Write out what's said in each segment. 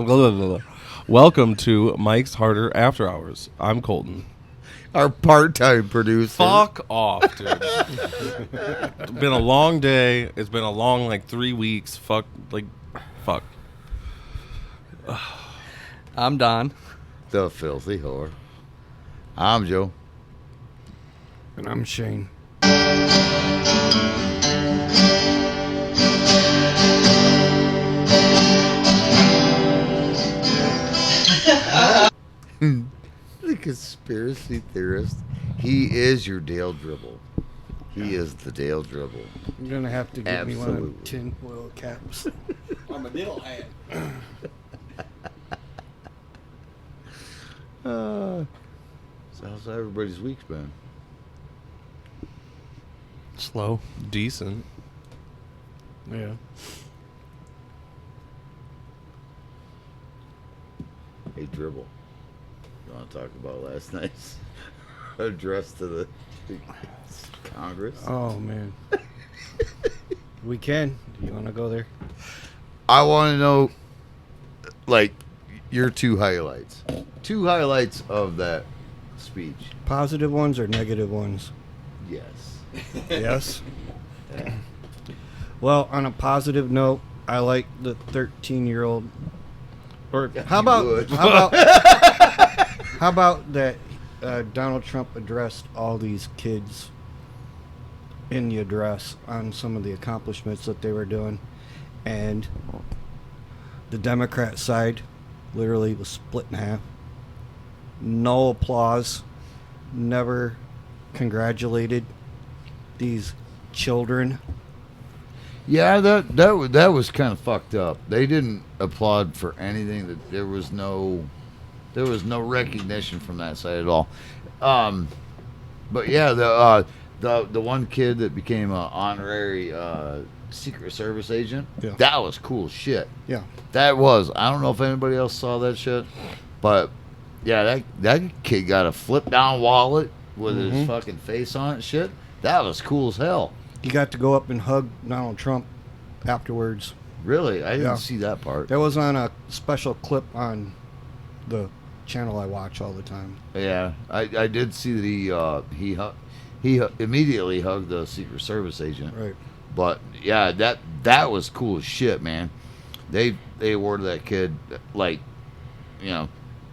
Welcome to Mike's Harder After Hours. I'm Colton. Our part-time producer. Fuck off, dude. It's been a long day. It's been a long, 3 weeks. Fuck. I'm Don. The filthy whore. I'm Joe. And I'm Shane. The conspiracy theorist. He is your Dale Dribble. He is the Dale Dribble. You're going to have to give me one of Absolutely. them tin foil caps. I'm a middle hat. So how's everybody's week's been? Slow. Decent. Yeah. Hey, Dribble. You want to talk about last night's address to the Congress? Oh, man. We can. Do you want to go there? I want to know, your two highlights. Two highlights of that speech. Positive ones or negative ones? Yes. Yes. Well, on a positive note, I like the 13-year-old. Or how about that Donald Trump addressed all these kids in the address on some of the accomplishments that they were doing, and the Democrat side literally was split in half. No applause. Never congratulated these children. Yeah, that was kind of fucked up. They didn't applaud for anything. That there was no recognition from that side at all. But yeah, the one kid that became an honorary Secret Service agent. Yeah. That was cool shit. Yeah. That was. I don't know if anybody else saw that shit, but yeah, that kid got a flip down wallet with his fucking face on it and shit. That was cool as hell. He got to go up and hug Donald Trump afterwards. Really, I didn't Yeah. see that part. That was on a special clip on the channel I watch all the time. Yeah, I did see that he immediately hugged the Secret Service agent. Right. But yeah, that was cool as shit, man. They awarded that kid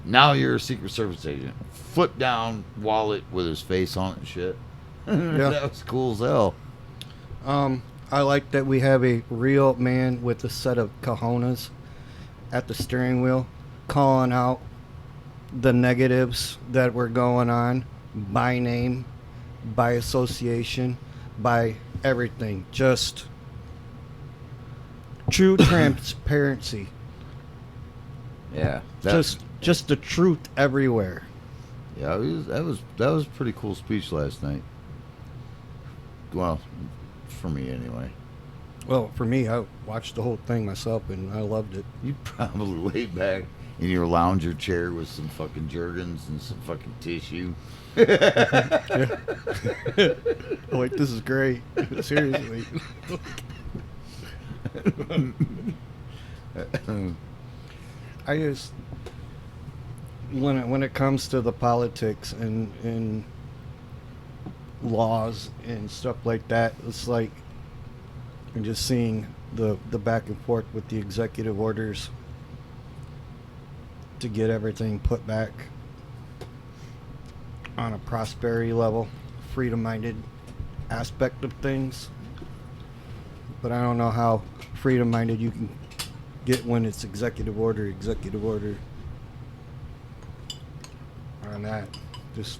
now you're a Secret Service agent. Flip down wallet with his face on it and shit. Yeah. That was cool as hell. I like that we have a real man with a set of cojones at the steering wheel calling out the negatives that were going on by name, by association, by everything. Just true transparency. Yeah, Just the truth everywhere. yeah. That was a pretty cool speech last night. Well, for me anyway. Well, for me, I watched the whole thing myself and I loved it. You probably laid back in your lounger chair with some fucking Jergens and some fucking tissue. Oh, wait, this is great. Seriously. I just when it comes to the politics and laws and stuff like that, it's like I'm just seeing the back and forth with the executive orders to get everything put back on a prosperity level, freedom-minded aspect of things. But I don't know how freedom-minded you can get when it's executive order on that. Just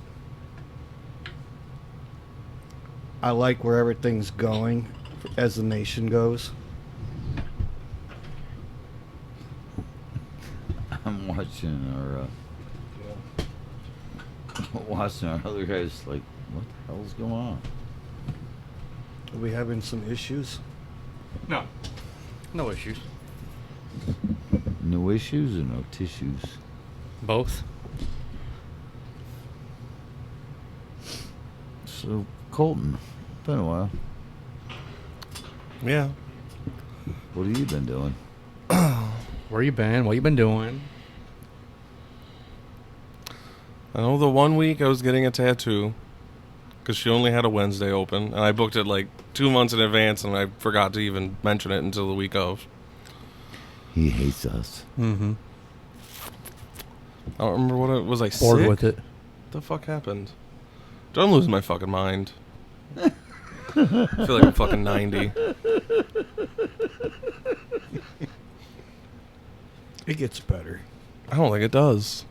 I like where everything's going as the nation goes. I'm watching our other guys like, what the hell's going on? Are we having some issues? No. No issues. No issues or no tissues? Both. So, Colton, been a while. Yeah. What have you been doing? Where you been? What you been doing? I know the one week I was getting a tattoo because she only had a Wednesday open, and I booked it like 2 months in advance, and I forgot to even mention it until the week of. He hates us. Mm-hmm. I don't remember what it was. I Bored sick? with it. What the fuck happened? Dude, I'm losing my fucking mind. I feel like I'm fucking 90. It gets better. I don't think it does.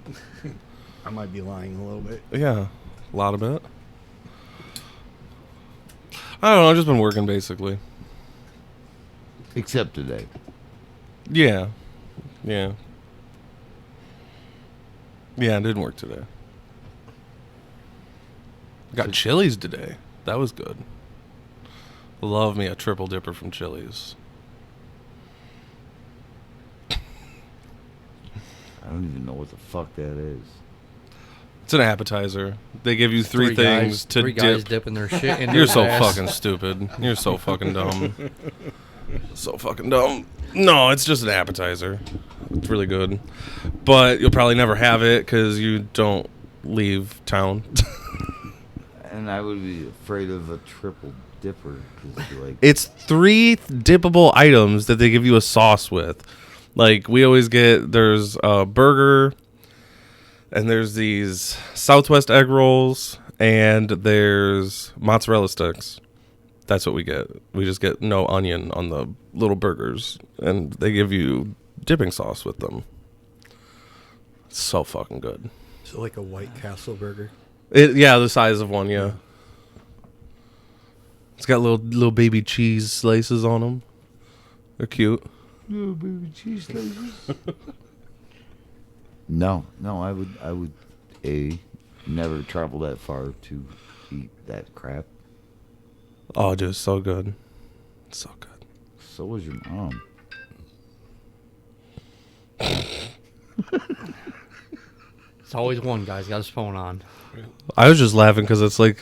I might be lying a little bit. Yeah, a lot of it. I don't know. I've just been working basically. Except today. Yeah, yeah, yeah. I didn't work today. Got Chili's today. That was good. Love me a triple dipper from Chili's. I don't even know what the fuck that is. It's an appetizer. They give you three things to three guys dip. dipping their shit into You're his so ass. fucking stupid. You're so fucking dumb. So fucking dumb. No, it's just an appetizer. It's really good. But you'll probably never have it because you don't leave town. And I would be afraid of a triple dipper. 'Cause like, It's 3 dippable items that they give you a sauce with. Like, we always get, there's a burger, and there's these Southwest egg rolls, and there's mozzarella sticks. That's what we get. We just get no onion on the little burgers, and they give you dipping sauce with them. It's so fucking good. So like a White Castle burger. Yeah, the size of one, yeah. It's got little baby cheese slices on them. They're cute. no, baby cheese slices. No, I would never travel that far to eat that crap. Oh, dude, it's so good. It's so good. So was your mom. It's always one guy's got his phone on. I was just laughing because it's like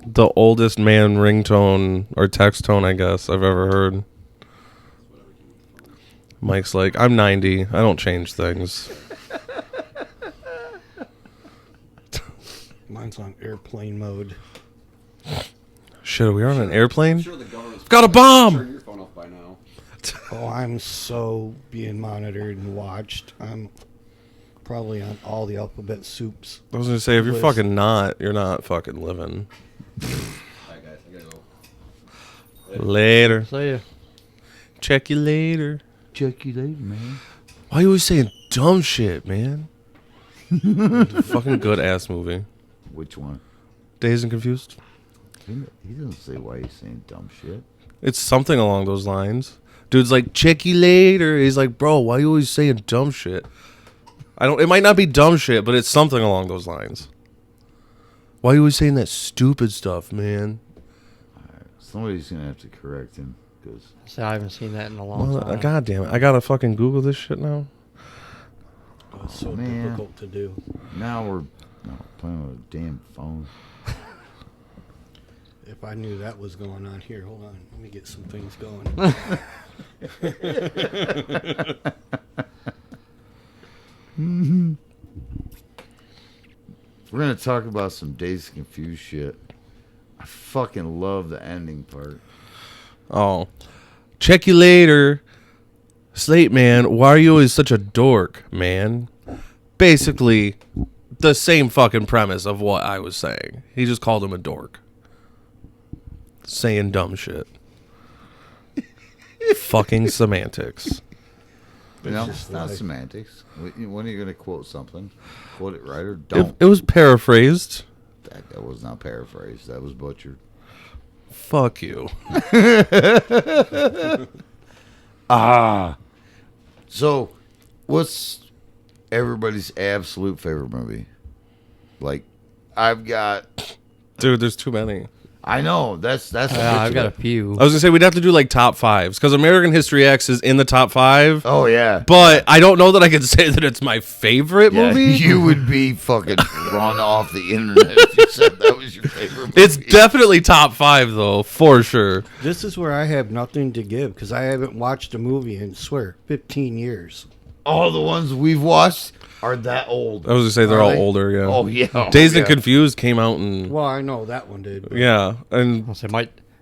the oldest man ringtone or text tone, I guess, I've ever heard. Mike's like, I'm 90. I don't change things. Mine's on airplane mode. Shit, are we on an airplane? I'm sure the government's Got a bomb! Turn your phone off by now. Oh, I'm so being monitored and watched. I'm probably on all the alphabet soups. I was going to say, if you're Liz. fucking not, you're not fucking living. Alright, guys, I gotta go. Later. See ya. Check you later. Check you later, man. Why are you always saying dumb shit, man? Fucking good ass movie. Which one? Dazed and Confused. He doesn't say why he's saying dumb shit. It's something along those lines. Dude's like, check you later. He's like, bro, why are you always saying dumb shit? It might not be dumb shit, but it's something along those lines. Why are you always saying that stupid stuff, man? Somebody's gonna have to correct him because See, I haven't seen that in a long time. God damn it. I gotta fucking Google this shit now. Oh, it's so man. difficult to do. now we're playing with a damn phone. If I knew that was going on here, hold on. Let me get some things going. We're gonna talk about some Dazed and Confused shit. I fucking love the ending part. Oh. Check you later. Slate man, why are you always such a dork, man? Basically, the same fucking premise of what I was saying. He just called him a dork. Saying dumb shit. Fucking semantics. No, just it's not like- semantics. When are you gonna quote something? Quote it right or don't. It was paraphrased. That was not paraphrased. That was butchered. Fuck you. So, what's everybody's absolute favorite movie? Like, I've got Dude, there's too many. I know. That's the I've bitch got a of it. few. I was gonna say we'd have to do like top fives because American History X is in the top five. Oh yeah. But I don't know that I could say that it's my favorite Yeah, movie. you would be fucking run off the internet if you said that was your favorite movie. It's definitely top five though, for sure. This is where I have nothing to give because I haven't watched a movie in, swear, 15 years. all the ones we've watched are that old. I was gonna say they're Are all they? older. Yeah. Oh yeah. Dazed yeah. and Confused came out in Well, I know that one did. But yeah, and I'll say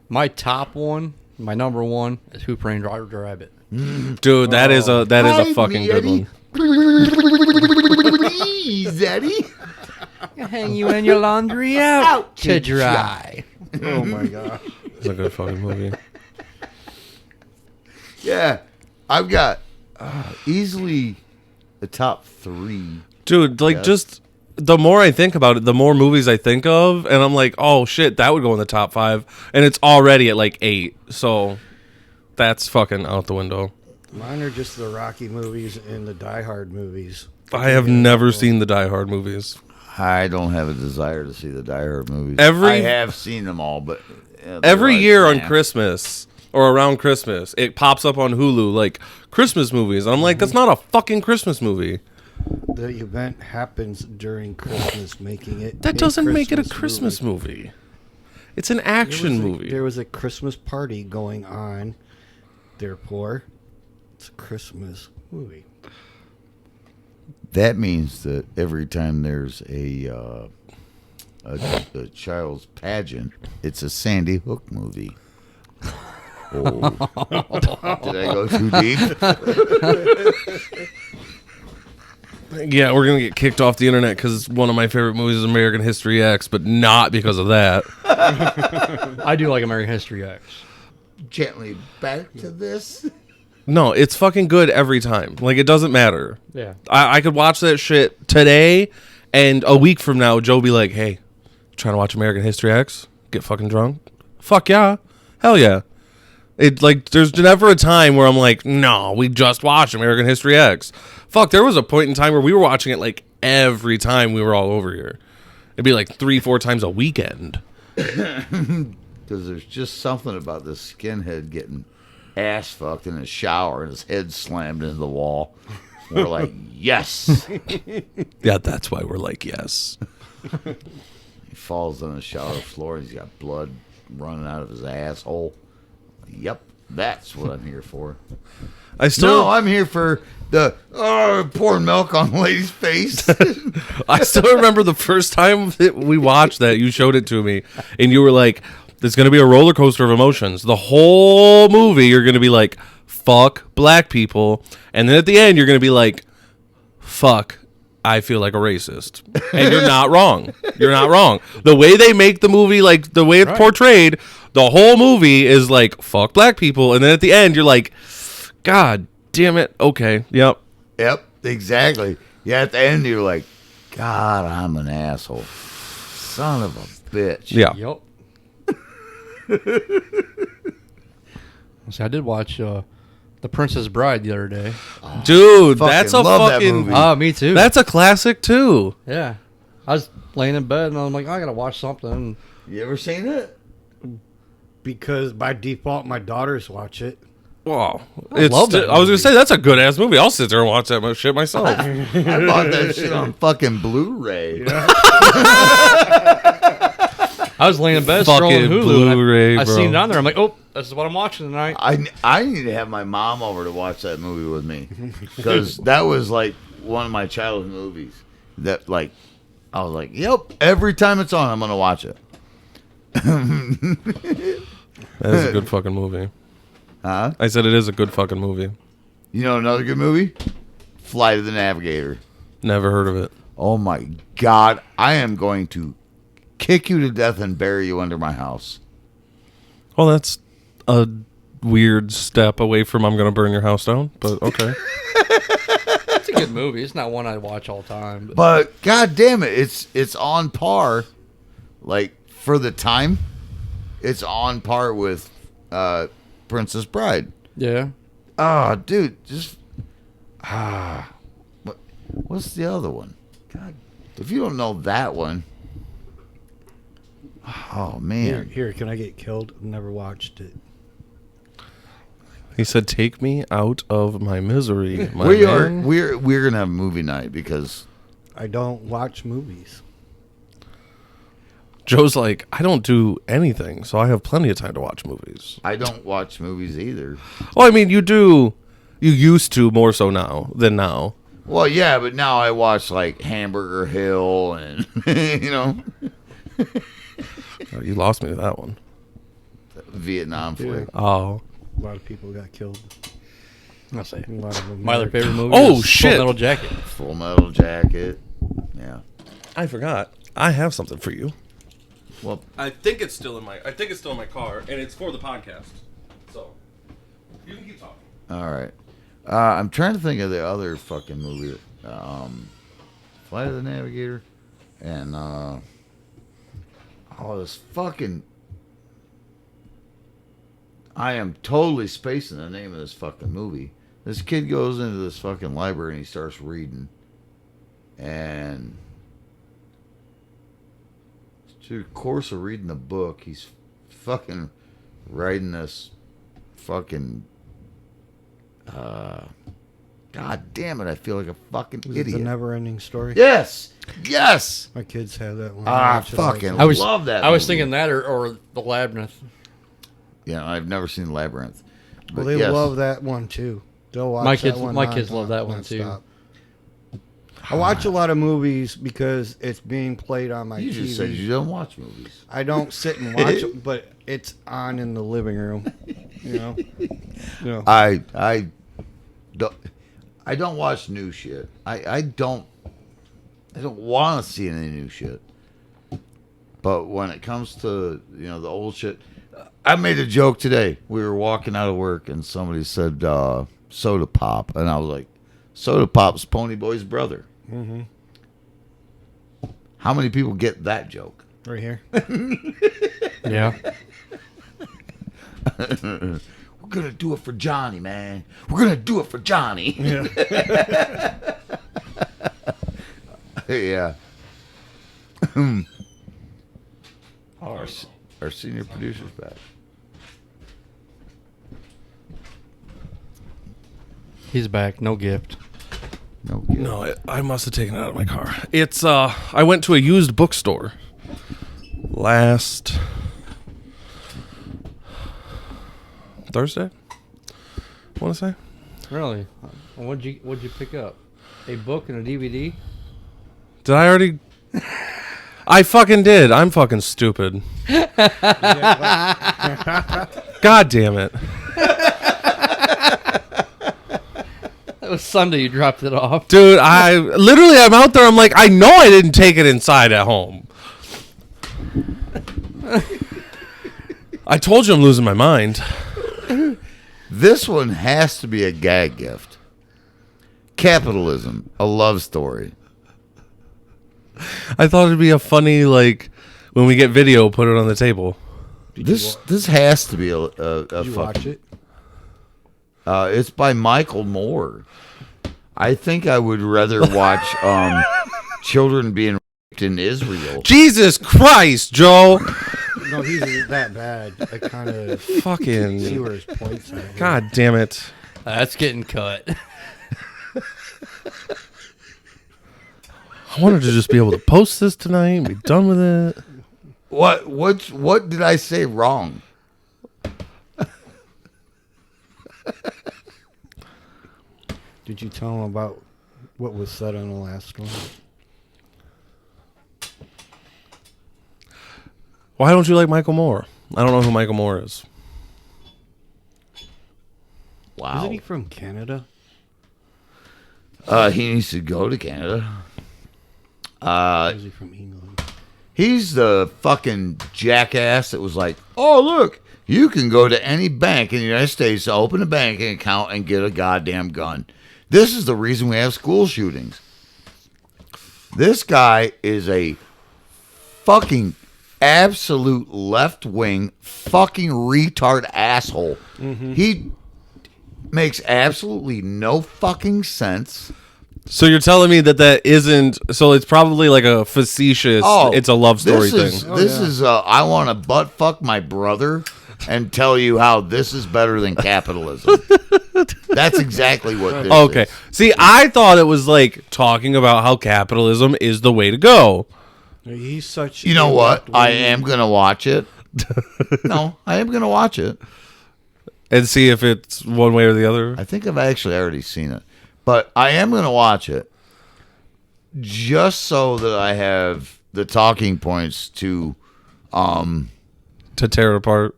my top one, my number one is Who Framed Roger Rabbit. dude, that is a Hide fucking me, good Eddie. one. Please, Eddie. Hang you and your laundry out to dry. Oh my god. It's a good fucking movie. Yeah, I've got easily the top 3. Dude, like Yeah. just the more I think about it, the more movies I think of, and I'm like, oh shit, that would go in the top 5, and it's already at like 8. So that's fucking out the window. Mine are just the Rocky movies and the Die Hard movies. I have never seen the Die Hard movies. I don't have a desire to see the Die Hard movies. Every- I have seen them all, but they're Every like, year on nah. Christmas or around Christmas, it pops up on Hulu like Christmas movies. And I'm like, that's not a fucking Christmas movie. The event happens during Christmas, making it. That doesn't make it a Christmas Christmas movie. It's an action movie. There was a Christmas party going on. Therefore, it's a Christmas movie. That means that every time there's a child's pageant, it's a Sandy Hook movie. Oh. Did I go too deep? Yeah, we're gonna get kicked off the internet because one of my favorite movies is American History X, but not because of that. I do like American History X. Gently back to this. No, it's fucking good every time. Like, it doesn't matter. Yeah. I could watch that shit today, and a week from now, Joe be like, hey, trying to watch American History X? Get fucking drunk? Fuck yeah. Hell yeah. It, like, there's never a time where I'm like, no, we just watched American History X. Fuck, there was a point in time where we were watching it, like, every time we were all over here. It'd be like 3-4 times a weekend. Because there's just something about this skinhead getting ass fucked in a shower and his head slammed into the wall. We're like, yes. Yeah, that's why we're like, yes. He falls on the shower floor and he's got blood running out of his asshole. Yep, that's what I'm here for. I still... No, I'm here for the pouring milk on the lady's face. I still remember the first time that we watched that, you showed it to me, and you were like, there's going to be a roller coaster of emotions. The whole movie, you're going to be like, fuck black people. And then at the end, you're going to be like, fuck, I feel like a racist. And you're not wrong. You're not wrong. The way they make the movie, like, the way it's portrayed, the whole movie is like, fuck black people. And then at the end, you're like, God damn it. Okay. Yep. Yep, exactly. Yeah, at the end, you're like, God, I'm an asshole. Son of a bitch. Yeah. Yup. See, I did watch The Princess Bride the other day. Dude, Fucking that's a love that fucking... movie. Me too. That's a classic, too. Yeah. I was laying in bed and I'm like, I gotta watch something. You ever seen it? Because by default, my daughters watch it. Wow. love that I was going movie. to say, that's a good ass movie. I'll sit there and watch that shit myself. I bought that shit on fucking Blu-ray. I was laying in bed Fucking scrolling Hulu. Blu-ray, and I bro. seen it on there. I'm like, oh, this is what I'm watching tonight. I need to have my mom over to watch that movie with me. Because that was like one of my childhood movies. That, like, I was like, yep, every time it's on, I'm going to watch it. That is a good fucking movie. Huh? I said it is a good fucking movie. You know another good movie? Flight of the Navigator. Never heard of it. Oh my God, I am going to kick you to death and bury you under my house. Well, that's a weird step away from I'm going to burn your house down, but okay. It's a good movie. It's not one I watch all the time. But God damn it, it's on par, like for the time, it's on par with Princess Bride. Yeah. Oh, dude, just what's the other one? God, if you don't know that one, Oh man. Here, can I get killed? I've never watched it. He said, "Take me out of my misery." My We're man. gonna have movie night because I don't watch movies. Joe's like, "I don't do anything, so I have plenty of time to watch movies." I don't watch movies either. Well, I mean, you do. You used to more so now than now. Well, yeah, but now I watch like Hamburger Hill and you know Oh, you lost me with that one. Vietnam flick. Oh. A lot of people got killed. I'll say. A lot of them My other married. favorite movie Oh, is shit. Full Metal Jacket. Full Metal Jacket. Yeah. I forgot. I have something for you. Well, I think it's still in my car, and it's for the podcast. So you can keep talking. all right. I'm trying to think of the other fucking movie. Flight of the Navigator, and this fucking. I am totally spacing the name of this fucking movie. This kid goes into this fucking library and he starts reading, and through the course of reading the book, he's fucking writing this fucking. God damn it! I feel like a fucking Is it idiot. the Never-Ending Story? Yes, yes. My kids have that one. Ah, watch it all the fucking time. love that. I was movie. thinking that or The Labyrinth. Yeah, I've never seen Labyrinth. Well, But they yes. love that one too. They'll watch My kids- that one. my kids love that one, too. nonstop. I watch a lot of movies because it's being played on my You TV. just said you don't watch movies. I don't sit and watch it, but it's on in the living room. You know. I don't watch new shit. I don't want to see any new shit. But when it comes to the old shit, I made a joke today. We were walking out of work and somebody said soda pop, and I was like, soda pop's Pony Boy's brother. Mm-hmm. How many people get that joke? Right here. Yeah. We're gonna do it for Johnny, man. We're gonna do it for Johnny. Yeah. Yeah. Our senior producer's back. He's back. No gift. No kidding. No, I must have taken it out of my car. It's I went to a used bookstore last Thursday. I want to say. Really? What'd you pick up? A book and a DVD? Did I already? I fucking did. I'm fucking stupid. God damn it. That was Sunday you dropped it off. Dude, I'm out there. I'm like, I know I didn't take it inside at home. I told you I'm losing my mind. This one has to be a gag gift. Capitalism, a love story. I thought it'd be a funny, like, when we get video, put it on the table. This has to be a Did you watch it? It's by Michael Moore. I think I would rather watch children being raped in Israel. Jesus Christ, Joe. No, he's that bad. I kind of Fucking. see where his points are. God damn it. That's getting cut. I wanted to just be able to post this tonight and be done with it. What did I say wrong? Did you tell him about what was said on the last one? Why don't you like Michael Moore? I don't know who Michael Moore is. Wow. Isn't he from Canada? He needs to go to Canada. Or is he from England? He's the fucking jackass that was like, oh, look, you can go to any bank in the United States to open a banking account and get a goddamn gun. This is the reason we have school shootings. This guy is a fucking absolute left-wing fucking retard asshole. Mm-hmm. He makes absolutely no fucking sense. So you're telling me that isn't, so it's probably like a facetious, it's a love story this thing. is I want to butt fuck my brother and tell you how this is better than capitalism. That's exactly what this Okay. is. See, I thought it was like talking about how capitalism is the way to go. He's such. You know a what? I left-wing- am going to watch it. No, I am going to watch it. And see if it's one way or the other. I think I've actually already seen it. But I am going to watch it just so that I have the talking points to To tear it apart.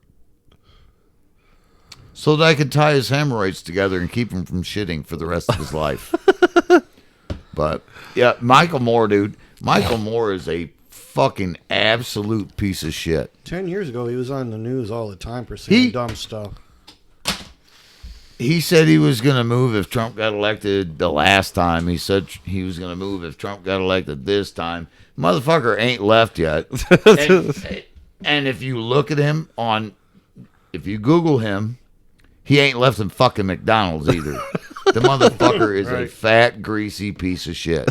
so that I can tie his hemorrhoids together and keep him from shitting for the rest of his life. But yeah, Michael Moore, dude. Michael Moore is a fucking absolute piece of shit. 10 years ago, he was on the news all the time for saying dumb stuff. He said he was going to move if Trump got elected the last time. He said he was going to move if Trump got elected this time. Motherfucker ain't left yet. And if you look at him if you Google him, he ain't left in fucking McDonald's either. The motherfucker is a fat, greasy piece of shit.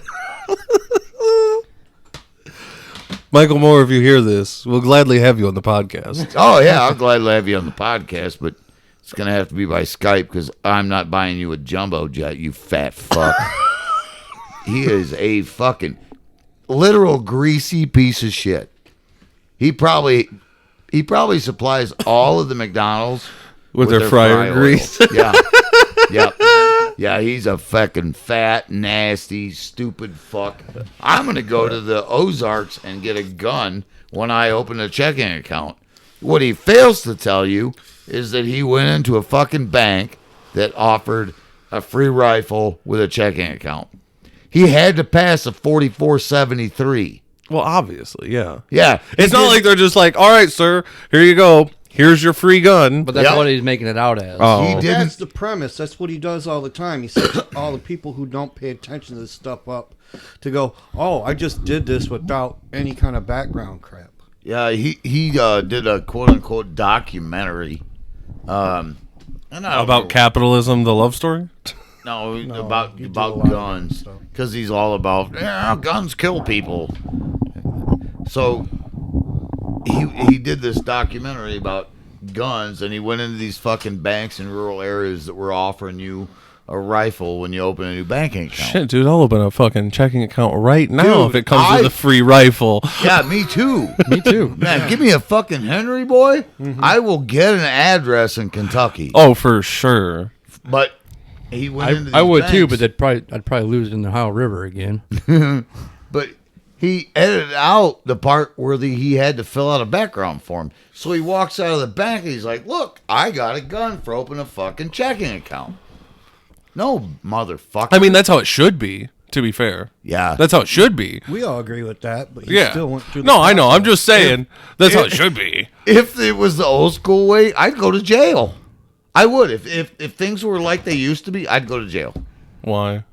Michael Moore, if you hear this, we'll gladly have you on the podcast. Oh, yeah, I'll gladly have you on the podcast, but it's going to have to be by Skype because I'm not buying you a jumbo jet, you fat fuck. He is a fucking literal greasy piece of shit. He probably supplies all of the McDonald's With their fry fryer oil. grease. Yeah. Yep. Yeah, he's a fucking fat, nasty, stupid fuck. I'm going to go to the Ozarks and get a gun when I open a checking account. What he fails to tell you is that he went into a fucking bank that offered a free rifle with a checking account. He had to pass a 4473. Well, obviously, yeah. Yeah. It's not like they're just like, all right, sir, here you go. Here's your free gun. But that's Yep. what he's making it out as. Oh. He didn't. That's the premise. That's what he does all the time. He sets all the people who don't pay attention to this stuff up to go, oh, I just did this without any kind of background crap. Yeah, he did a quote-unquote documentary. And I don't About know. capitalism, the love story? No, No, about you do a lot of guns, stuff. because he's all about guns kill people. So he did this documentary about guns, and he went into these fucking banks in rural areas that were offering you a rifle when you open a new banking account. Shit, dude, I'll open a fucking checking account right now Dude, if it comes with a free rifle. Yeah, me too. Me too. Man, give me a fucking Henry boy. I will get an address in Kentucky. Oh, for sure. But he went into these I would too, banks. but I'd probably lose it in the Ohio River again. But he edited out the part where he had to fill out a background form. So he walks out of the bank and he's like, look, I got a gun for opening a fucking checking account. No, motherfucker. I mean, that's how it should be, to be fair. Yeah. That's how it should be. We all agree with that, but he Yeah. still went through the No, I know. I'm process. just saying. That's how it should be. If it was the old school way, I'd go to jail. I would. If things were like they used to be, I'd go to jail. Why?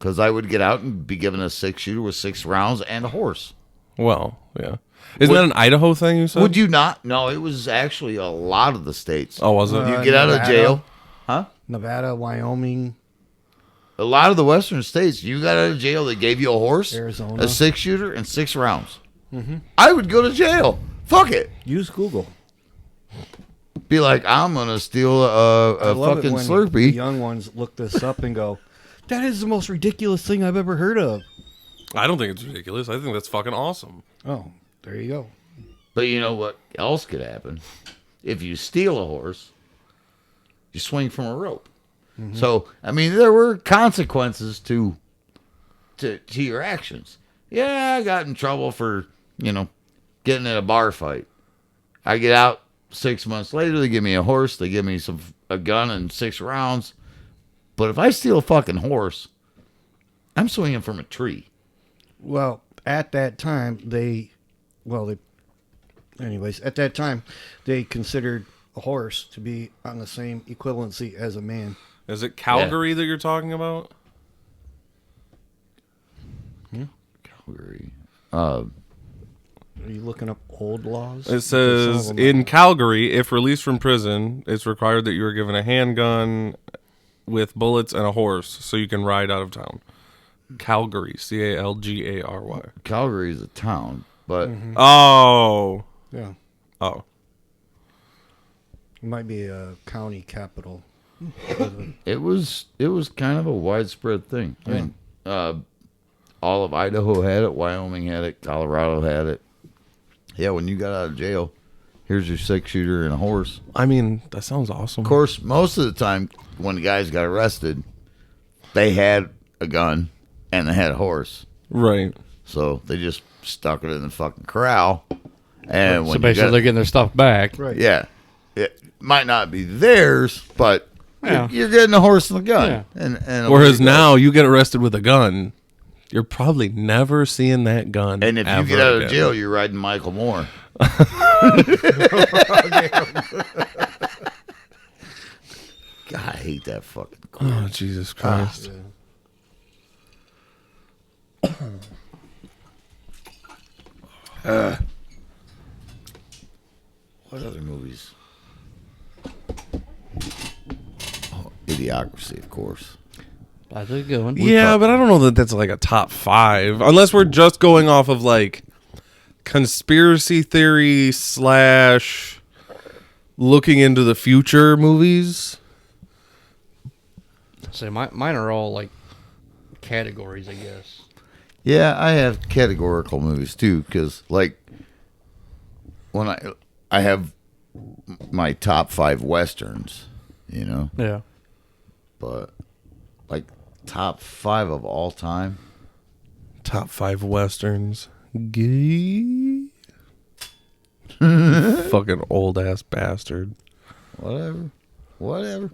Because I would get out and be given a 6-shooter with 6 rounds and a horse. Well, yeah. Isn't that an Idaho thing you said? Would you not? No, it was actually a lot of the states. Oh, was it? You get out of Nevada. jail. Huh? Nevada, Wyoming, A lot of the western states, you got out of jail, they gave you a horse, Arizona. a 6-shooter, and 6 rounds. I would go to jail. Fuck it. use Google. Be like, I'm going to steal I a love fucking it when Slurpee. the young ones look this up and go, that is the most ridiculous thing I've ever heard of. I don't think it's ridiculous. I think that's fucking awesome. Oh, there you go. But you know what else could happen? If you steal a horse, you swing from a rope. So, I mean, there were consequences to your actions. Yeah, I got in trouble for, getting in a bar fight. I get out 6 months later, they give me a horse, they give me a gun and 6 rounds. But if I steal a fucking horse, I'm swinging from a tree. Well, at that time, at that time, they considered a horse to be on the same equivalency as a man. Is it Calgary that you're talking about? Calgary. Are you looking up old laws? It Because some of says, them in are- Calgary, if released from prison, it's required that you are given a handgun with bullets and a horse so you can ride out of town. Calgary, Calgary. Calgary is a town, but Oh, Yeah. oh, It might be a county capital. it was kind of a widespread thing. I mean, all of Idaho had it, Wyoming had it, Colorado had it. Yeah, when you got out of jail, here's your 6-shooter and a horse. I mean, that sounds awesome. Of course, most of the time when the guys got arrested, they had a gun and they had a horse. Right. So they just stuck it in the fucking corral. And So when basically, they're getting their stuff back. Right. yeah, it might not be theirs, but Yeah. you're getting a horse and a gun. Yeah. And away Whereas you go. now you get arrested with a gun, you're probably never seeing that gun. And if you ever get out of again. jail, you're riding Michael Moore. God, I hate that fucking quote. Oh, Jesus Christ. What other movies? Oh, Idiocracy, of course. That's a good one. Yeah, but I don't know that that's like a top 5. Unless we're just going off of like conspiracy theory / looking into the future movies. So mine are all like categories, I guess. Yeah, I have categorical movies too, because like when I have my top 5 westerns, you know, Yeah. but like top 5 of all time. Top 5 westerns. Gay. Fucking old ass bastard. Whatever.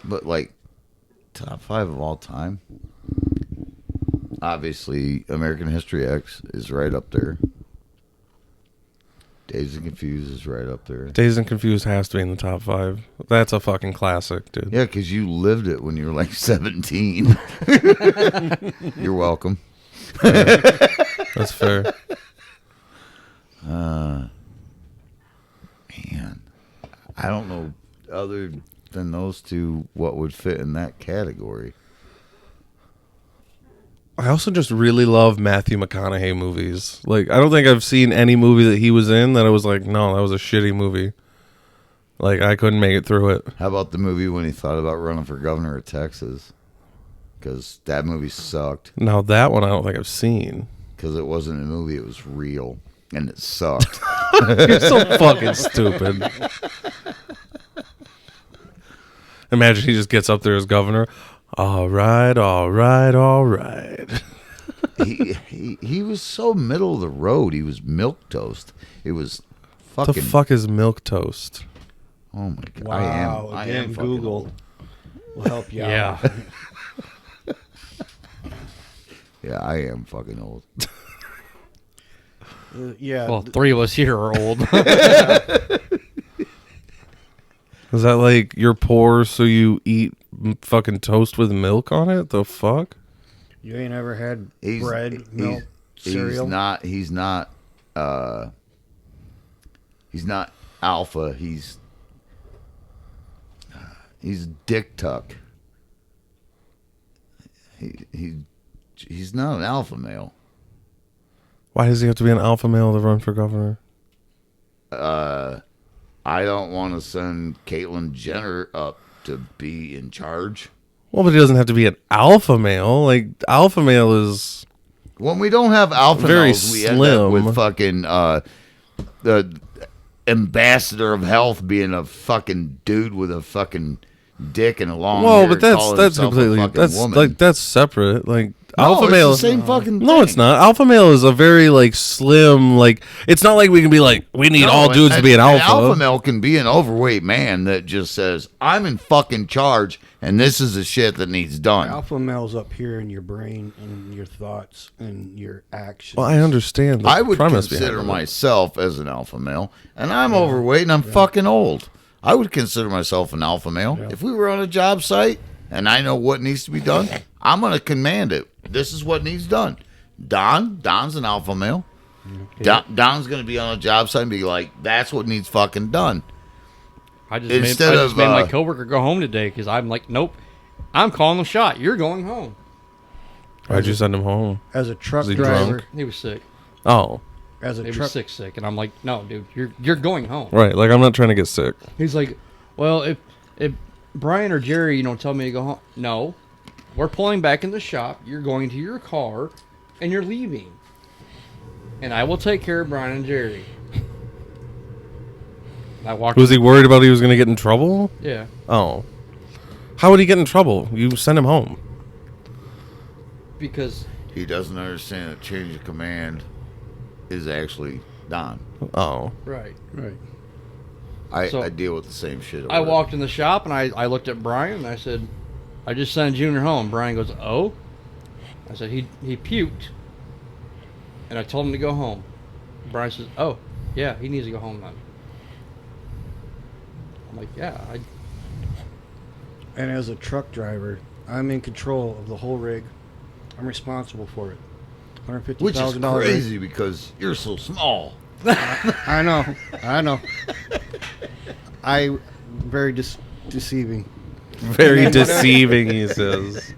But like top 5 of all time. Obviously, American History X is right up there. Dazed and Confused is right up there. Dazed and Confused has to be in the top 5. That's a fucking classic, dude. Yeah, because you lived it when you were like 17. You're welcome. That's fair. Man, I don't know other than those two what would fit in that category. I also just really love Matthew McConaughey movies. Like, I don't think I've seen any movie that he was in that I was like, no, that was a shitty movie. Like, I couldn't make it through it. How about the movie when he thought about running for governor of Texas? Because that movie sucked. Now, that one I don't think I've seen. Because it wasn't a movie, it was real. And it sucked. You're so fucking stupid. Imagine he just gets up there as governor. All right. he was so middle of the road. He was milquetoast. It was What fucking... the fuck is milk toast? Oh my God. Wow. I Again, am fucking Google old. will help you Yeah. out. Yeah, I am fucking old. Yeah. Well, 3 of us here are old. Is that like you're poor so you eat fucking toast with milk on it? The fuck? You ain't ever had He's- bread, milk, cereal? He's not alpha. He's dick tuck. He's not an alpha male. Why does he have to be an alpha male to run for governor? I don't want to send Caitlyn Jenner up to be in charge. Well, but he doesn't have to be an alpha male. Like, alpha male is... When we don't have alpha Very males, we end slim. up with fucking the ambassador of health being a fucking dude with a fucking dick and a long Well, hair but calling that's himself a completely... fucking That's woman. like that's separate. Like, No, alpha it's male... the same fucking thing. No, it's not. Alpha male is a very, like, slim, like... It's not like we can be like, we need No, all dudes to be an alpha. alpha male can be an overweight man that just says, I'm in fucking charge, and this is the shit that needs done. Alpha male's up here in your brain and your thoughts and your actions. Well, I understand the I would premise consider behind it. myself as an alpha male, and I'm overweight and I'm fucking old. I would consider myself an alpha male. Yeah. If we were on a job site and I know what needs to be done, I'm going to command it. This is what needs done. Don's an alpha male. Don's going to be on a job site and be like, that's what needs fucking done. I just Instead made of, my coworker go home today because I'm like, nope, I'm calling the shot. You're going home. Why'd you send him home? As a truck Was he driver, drunk? He was sick. Oh, as a He truck, was sick, and I'm like, no, dude, you're going home. right. Like, I'm not trying to get sick. He's like, well, if Brian or Jerry, tell me to go home. No, we're pulling back in the shop. You're going to your car, and you're leaving. And I will take care of Brian and Jerry. I walked. Was he worried about he was going to get in trouble? Yeah. Oh. How would he get in trouble? You send him home. Because He doesn't understand that change of command is actually Don. Oh. right. I So- deal with the same shit. I over there. walked in the shop and I looked at Brian and I said, I just sent Junior home. Brian goes, oh? I said, he puked. And I told him to go home. Brian says, oh, yeah, he needs to go home then. I'm like, yeah, and as a truck driver, I'm in control of the whole rig. I'm responsible for it. Which is $150,000. crazy because you're so small. I know. I very deceiving, Very And whatever- deceiving, he says.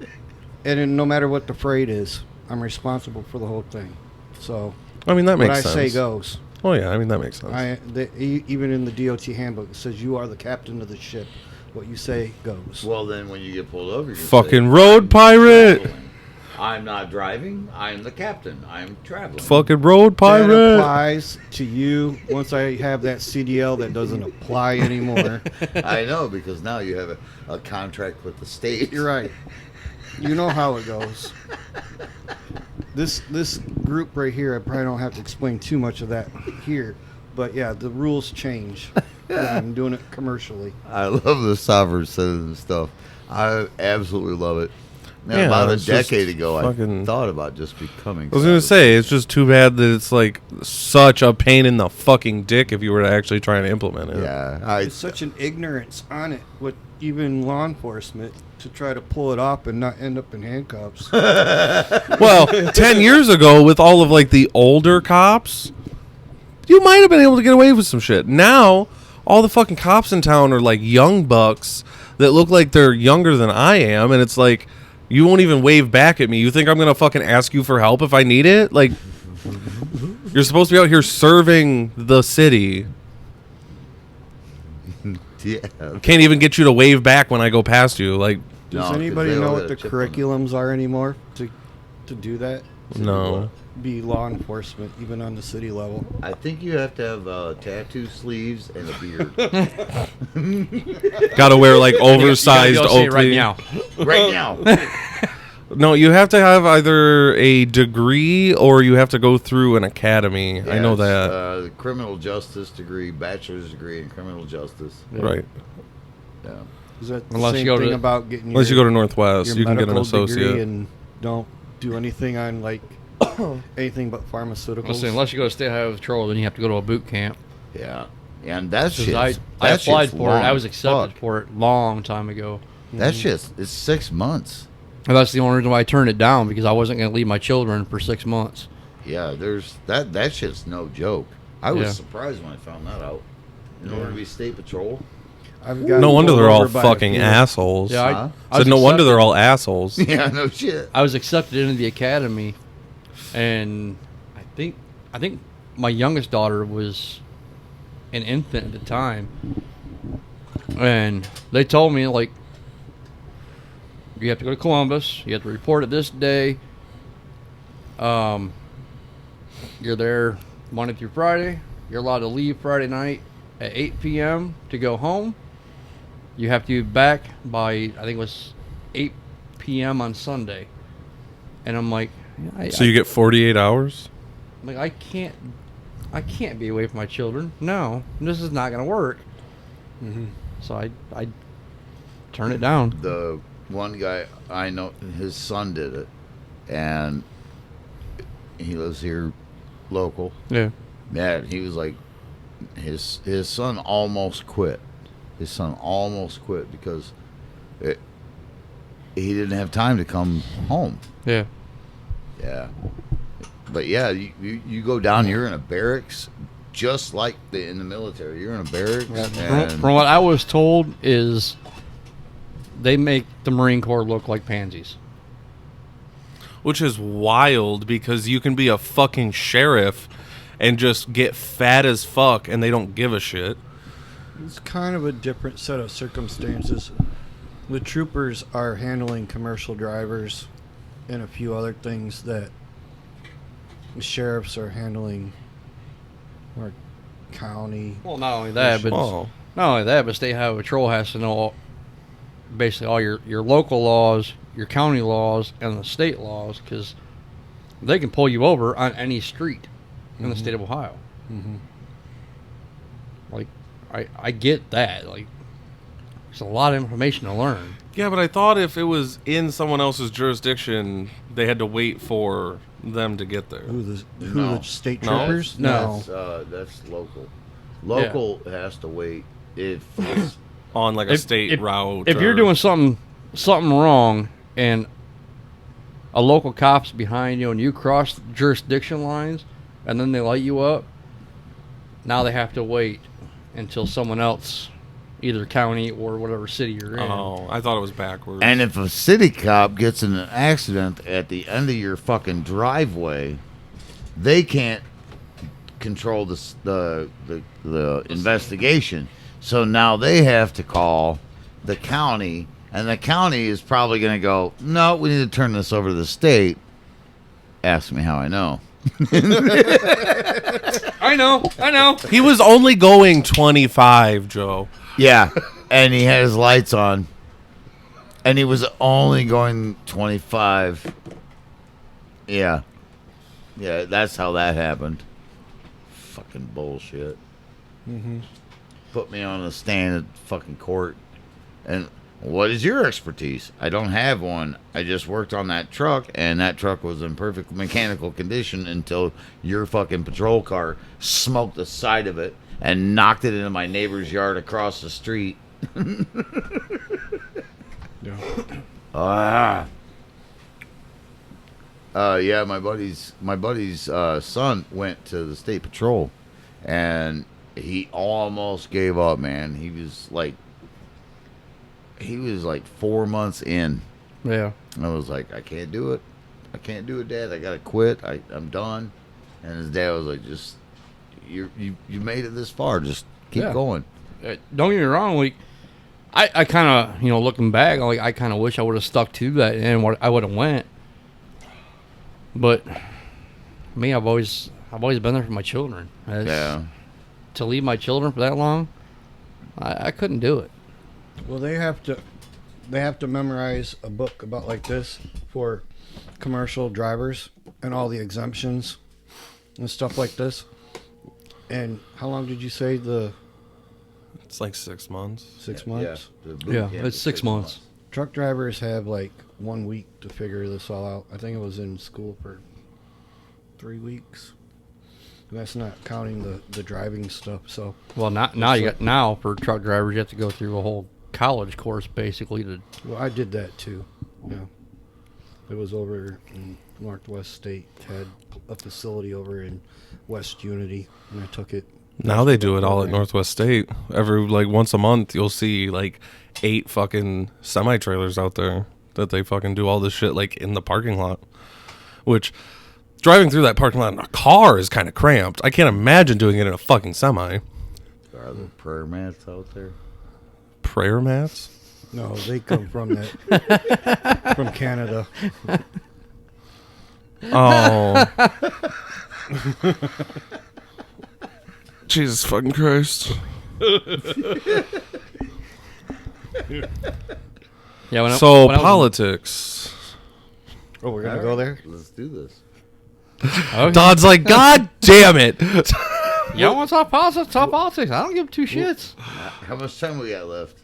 and then no matter what the freight is, I'm responsible for the whole thing. So I mean, that what makes I sense. say goes. Oh, yeah. I mean, that makes sense. Even in the DOT handbook, it says you are the captain of the ship. What you say goes. Well, then when you get pulled over, you Fucking road pirate. I'm not driving. I'm the captain. I'm traveling. Fucking road That pirate. applies to you. Once I have that CDL, that doesn't apply anymore. I know because now you have a contract with the state. You're right. You know how it goes. This group right here, I probably don't have to explain too much of that here, but yeah, the rules change when I'm doing it commercially. I love the sovereign citizen stuff. I absolutely love it. Man, Yeah, about a it's just decade ago, fucking- I thought about just becoming. I was going to sovereign. say, it's just too bad that it's like such a pain in the fucking dick if you were to actually try and implement it. Yeah, It's such an ignorance on it with even law enforcement to try to pull it off and not end up in handcuffs. Well, 10 years ago, with all of like the older cops, you might have been able to get away with some shit. Now, all the fucking cops in town are like young bucks that look like they're younger than I am, and it's like, you won't even wave back at me. You think I'm going to fucking ask you for help if I need it? Like, you're supposed to be out here serving the city. yeah. Can't even get you to wave back when I go past you. Like, Does No, 'cause anybody they know all what got the a chip on them. curriculums are anymore to do that? no. Be law enforcement, even on the city level. I think you have to have tattoo sleeves and a beard Got to wear like You gotta oversized go see it right Oakley. now. right now. No, you have to have either a degree or you have to go through an academy. I know that. Criminal justice degree, bachelor's degree in criminal justice. Right. Yeah. Is that the Unless you same go thing to- about getting Unless you your, go to Northwest, your you can get an medical degree associate. and don't do anything on like anything but pharmaceuticals? I say, unless you go to State Highway Patrol, then you have to go to a boot camp. Yeah. And that's 'Cause just. I applied for it. I was accepted for it long time ago. That's just, it's 6 months. And that's the only reason why I turned it down, because I wasn't going to leave my children for 6 months. Yeah, there's that shit's no joke. I was Yeah. surprised when I found that out. In order to be state patrol. I've got No wonder pulled they're all over by a fucking few. assholes. Yeah, Huh? I Said was no wonder accepted- they're all assholes. Yeah, no shit. I was accepted into the academy, and I think my youngest daughter was an infant at the time, and they told me, like, you have to go to Columbus, you have to report it this day. You're there Monday through Friday. You're allowed to leave Friday night at 8 p.m. to go home. You have to be back by, I think it was 8 p.m. on Sunday. And I'm like, So you get 48 hours? I'm like, I can't be away from my children. No, this is not going to work. So I turned it down. The one guy I know, his son did it, and he lives here local. Yeah. Man, he was like, his son almost quit. His son almost quit because he didn't have time to come home. Yeah. Yeah. But yeah, you go down, you're in a barracks, just like in the military. You're in a barracks. And From what I was told is they make the Marine Corps look like pansies. which is wild because you can be a fucking sheriff and just get fat as fuck and they don't give a shit. It's kind of a different set of circumstances. The troopers are handling commercial drivers and a few other things that the sheriffs are handling, or county. Well, not only that, but state highway patrol has to know basically all your local laws, your county laws, and the state laws, because they can pull you over on any street in the state of Ohio. Mm-hmm. Like, I get that. Like, there's a lot of information to learn. Yeah, but I thought if it was in someone else's jurisdiction, they had to wait for them to get there. The state No. troopers? No. That's local. Local has to wait if it's On like a state route. If you're doing something wrong and a local cop's behind you and you cross jurisdiction lines and then they light you up, now they have to wait until someone else, either county or whatever city you're in. Oh, I thought it was backwards. And if a city cop gets in an accident at the end of your fucking driveway, they can't control the investigation. So now they have to call the county, and the county is probably going to go, no, we need to turn this over to the state. Ask me how I know. I know. He was only going 25, Joe. Yeah, and he had his lights on, and he was only going 25. Yeah, that's how that happened. Fucking bullshit. Mm-hmm. Put me on a stand at fucking court, and what is your expertise? I don't have one. I just worked on that truck, and that truck was in perfect mechanical condition until your fucking patrol car smoked the side of it and knocked it into my neighbor's yard across the street. Yeah. Yeah, my buddy's son went to the state patrol, and he almost gave up, man. He was like 4 months in. Yeah. I was like, I can't do it, Dad. I gotta quit. I'm done. And his dad was like, just you made it this far. Just keep going. Don't get me wrong. Like, I kind of, looking back, like, I kind of wish I would have stuck to that and I would have went. But me, I've always been there for my children. Yeah. To leave my children for that long, I couldn't do it. Well, they have to memorize a book about like this for commercial drivers and all the exemptions and stuff like this. And how long did you say It's like 6 months. 6 months? The boot Yeah, camp it's is 6 months. Truck drivers have like 1 week to figure this all out. I think it was in school for 3 weeks. And that's not counting the driving stuff. So Well, now for truck drivers, you have to go through a whole college course basically to. well, I did that too. Yeah. It was over in Northwest State. Had a facility over in West Unity, and I took it. Now they do it all at Northwest State. Every once a month, you'll see 8 fucking semi trailers out there that they fucking do all this shit in the parking lot. Which driving through that parking lot in a car is kind of cramped. I can't imagine doing it in a fucking semi. Are there prayer mats out there? Prayer mats? No, they come from that from Canada. Oh. Jesus fucking Christ. Yeah. So politics. Oh, we're gonna go there. Let's do this. Dodd's like, God damn it. Y'all want to talk politics? Talk politics. I don't give two shits. How much time we got left?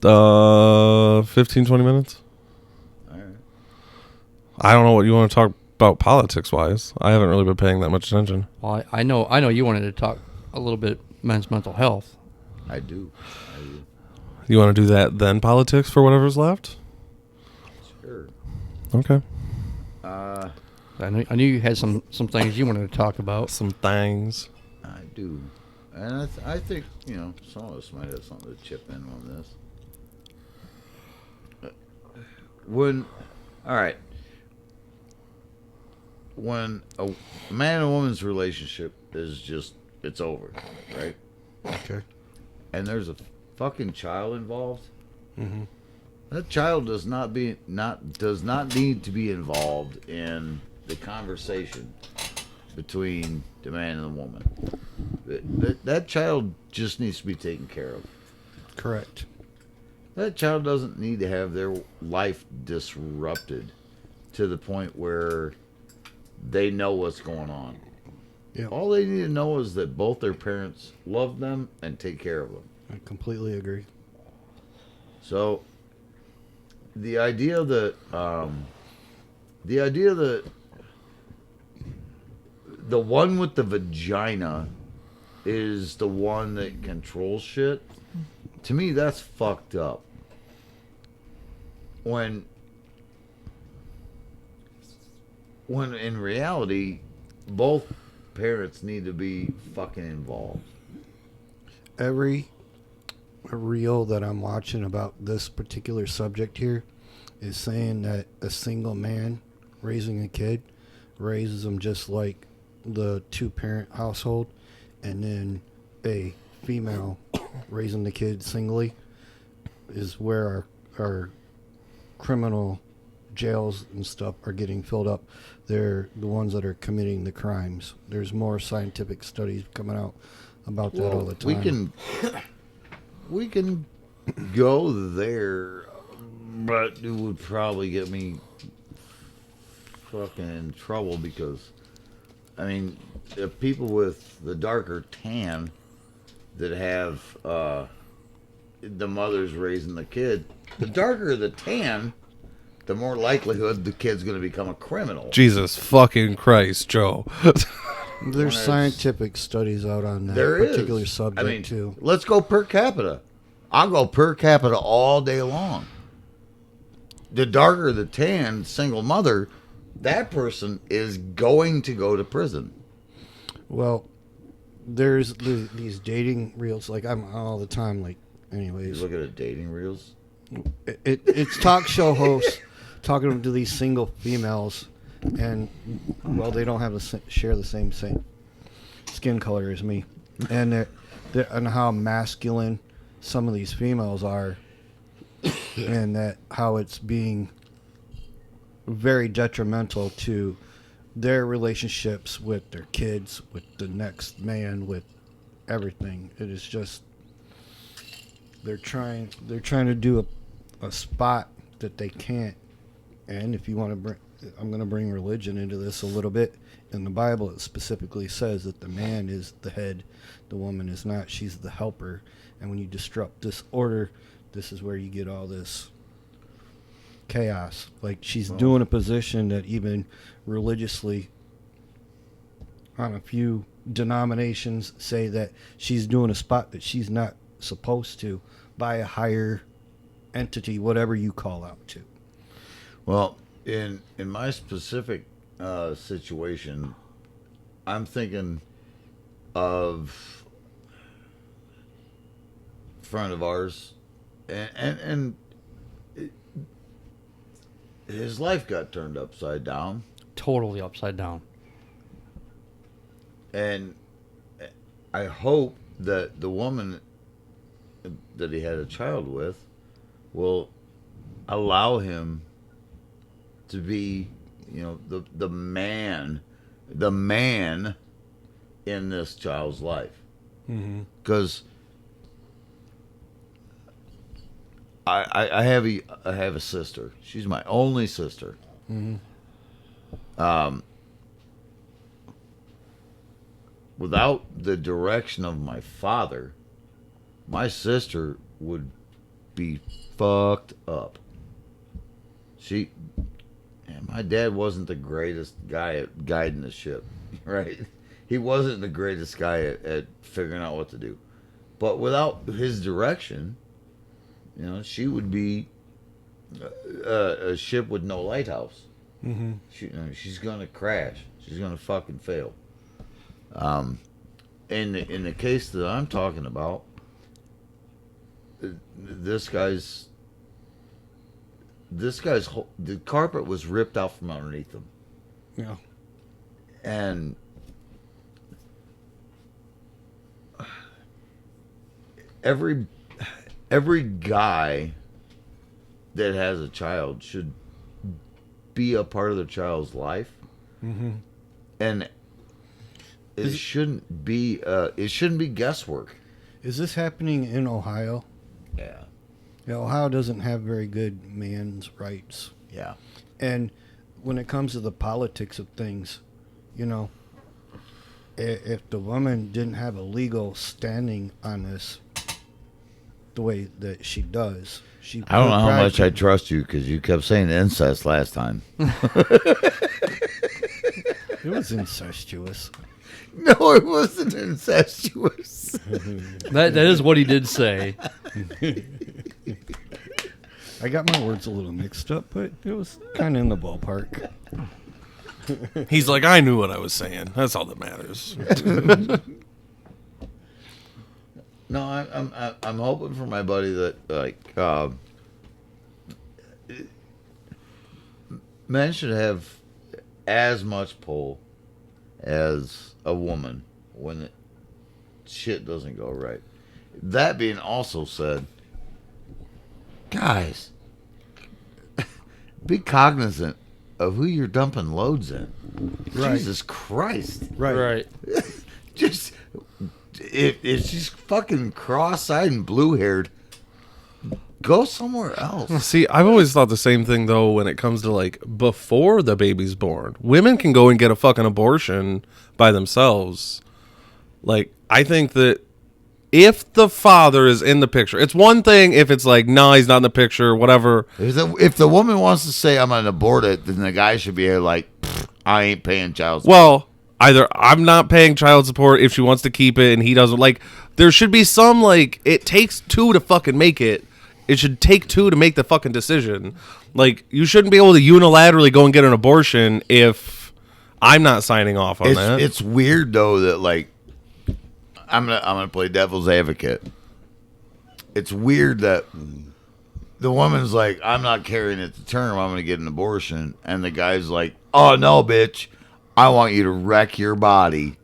15, 20 minutes. All right. I don't know what you want to talk about politics wise. I haven't really been paying that much attention. Well, I know you wanted to talk a little bit men's mental health. I do. You want to do that then politics for whatever's left? Sure. Okay. I knew you had some things you wanted to talk about. Some things. I do. And I think, some of us might have something to chip in on this. All right. when a man and woman's relationship is just it's over, right? Okay. And there's a fucking child involved. Mm-hmm. That child does not need to be involved in the conversation between the man and the woman. That child just needs to be taken care of. Correct. That child doesn't need to have their life disrupted to the point where they know what's going on. Yeah. All they need to know is that both their parents love them and take care of them. I completely agree. So, the idea that the one with the vagina is the one that controls shit, to me that's fucked up. When in reality, both parents need to be fucking involved. Every reel that I'm watching about this particular subject here is saying that a single man raising a kid raises them just like the two-parent household, and then a female raising the kid singly is where our criminal jails and stuff are getting filled up. They're the ones that are committing the crimes. There's more scientific studies coming out about that all the time. We can go there, but it would probably get me fucking in trouble because, I mean, the people with the darker tan that have the mother's raising the kid, the darker the tan, the more likelihood the kid's going to become a criminal. Jesus fucking Christ, Joe. There's scientific studies out on that There particular is. subject, I mean, too. let's go per capita. I'll go per capita all day long. The darker the tan, single mother, that person is going to go to prison. Well, there's these dating reels, like I'm all the time, like, You anyways. look at the dating reels. It's talk show hosts talking to these single females, and well, they don't have share the same skin color as me, and and how masculine some of these females are, and that how it's being very detrimental to their relationships with their kids, with the next man, with everything. It is just they're trying to do a spot that they can't. And if you want to bring, I'm going to bring religion into this a little bit. In the Bible, it specifically says that the man is the head, the woman is not. She's the helper. And when you disrupt this order, this is where you get all this chaos. Like, she's doing a position that even religiously on a few denominations say that she's doing a spot that she's not supposed to by a higher entity, whatever you call out to. Well, in my specific situation, I'm thinking of a friend of ours, and his life got turned upside down, Totally upside down. and I hope that the woman that he had a child with will allow him to be, the man in this child's life. Because I have a sister. She's my only sister. Without the direction of my father, my sister would be fucked up. My dad wasn't the greatest guy at guiding the ship, right? He wasn't the greatest guy at figuring out what to do. But without his direction, she would be a ship with no lighthouse. She's gonna crash. She's gonna fucking fail. In the case that I'm talking about, the carpet was ripped out from underneath him. Yeah. And every guy that has a child should be a part of the child's life, and it shouldn't be guesswork. Is this happening in Ohio? Yeah, Yeah, Ohio doesn't have very good man's rights. yeah. And when it comes to the politics of things, you know, if the woman didn't have a legal standing on this the way that she does, she I don't know how probably much I trust you because you kept saying incest last time. It was incestuous. No, it wasn't incestuous. That is what he did say. I got my words a little mixed up, but it was kind of in the ballpark. He's like, I knew what I was saying. That's all that matters. No, I'm hoping for my buddy that men should have as much pull as a woman when shit doesn't go right. That being also said, guys, be cognizant of who you're dumping loads in. Right. Jesus Christ. Right. Just if she's fucking cross-eyed and blue-haired, go somewhere else. See, I've always thought the same thing, though, when it comes to, like, before the baby's born. Women can go and get a fucking abortion by themselves. Like, I think that if the father is in the picture, it's one thing if it's like, no, he's not in the picture, whatever. If the woman wants to say, I'm going to abort it, then the guy should be like, I ain't paying child support. Well, either I'm not paying child support if she wants to keep it and he doesn't. Like, there should be some, like, it takes two to fucking make it. It should take two to make the fucking decision. Like, you shouldn't be able to unilaterally go and get an abortion if I'm not signing off on that. It's weird, though, that, like, I'm gonna play devil's advocate. It's weird that the woman's like, I'm not carrying it to term, I'm gonna get an abortion, and the guy's like, oh no, bitch, I want you to wreck your body.